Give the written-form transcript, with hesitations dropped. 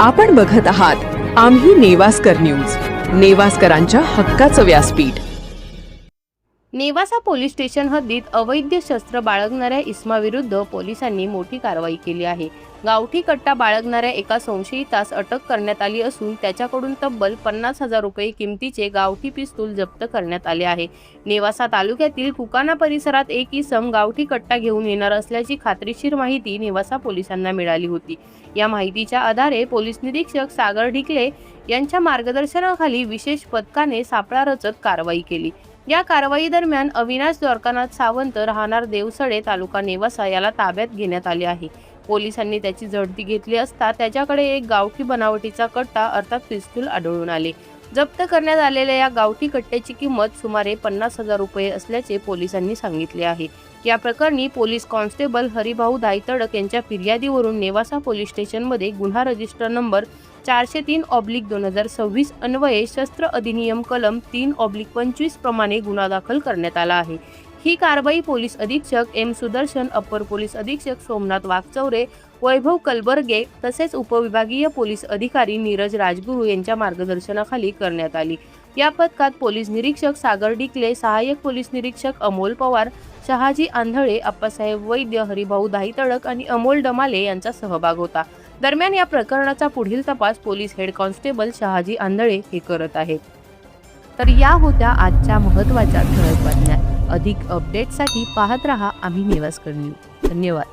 आपण बघत आहात आम्ही नेवास्कर न्यूज, नेवास्करांच्या हक्काचं व्यासपीठ। नेवासा पोलीस स्टेशन हद्दीत अवैध शस्त्र बाळगणाऱ्या इसमाविरुद्ध पोलिसांनी मोठी कारवाई केली आहे। गावठी कट्टा बाळगणाऱ्या एका संशयितास अटक करण्यात आली असून त्याच्याकडून तब्बल 50,000 रुपये किमतीचे गावठी पिस्तूल जप्त करण्यात आले आहे। नेवासा तालुक्यातील कुकाना परिसरात एक इसम गावठी कट्टा घेऊन येणार असल्याची खात्रीशीर माहिती नेवासा पोलिसांना मिळाली होती। या माहितीच्या आधारे पोलीस निरीक्षक सागर ढिकले यांच्या मार्गदर्शनाखाली विशेष पथकाने सापळा रचत कारवाई केली। या कारवाई दरम्यान अविनाश द्वारकानाथ सावंत राहणार देवसडे तालुका नेवासा याला ताब्यात घेण्यात आले आहे। पोलिसांनी त्याची झडती घेतली असता त्याच्याकडे एक गावठी बनावटीचा कट्टा अर्थात पिस्तूल आढळून आले। जप्त करण्यात आलेल्या या गावठी कट्ट्याची किंमत सुमारे 50,000 रुपये असल्याचे पोलिसांनी सांगितले आहे। या प्रकरणी पोलीस कॉन्स्टेबल हरिभाऊ धायतडक यांच्या फिर्यादीवरून नेवासा पोलीस स्टेशनमध्ये गुन्हा रजिस्टर नंबर 403/2026 अन्वये शस्त्र अधिनियम कलम 3/25 प्रमाणे गुन्हा दाखल करण्यात आला आहे। ही कारवाई पोलीस अधीक्षक एम सुदर्शन, अप्पर पोलीस अधीक्षक सोमनाथ वाघचौरे, वैभव कलबर्गे तसेच उपविभागीय पोलीस अधिकारी नीरज राजगुरू यांच्या मार्गदर्शनाखाली करण्यात आली। या पथकात पोलीस निरीक्षक सागर ढिकले, सहाय्यक पोलीस निरीक्षक अमोल पवार, शहाजी आंधळे, अप्पासाहेब वैद्य, हरिभाऊ धायतडक आणि अमोल डमाले यांचा सहभाग होता। दरम्यान या प्रकरणाचा पुढील तपास पोलीस हेड कॉन्स्टेबल शहाजी आंधळे हे करत आहेत। तर या होत्या आजच्या महत्त्वाच्या ठळक बातम्या। अधिक अपडेटसाठी पाहत रहा आम्ही नेवास्कर न्यूज। धन्यवाद।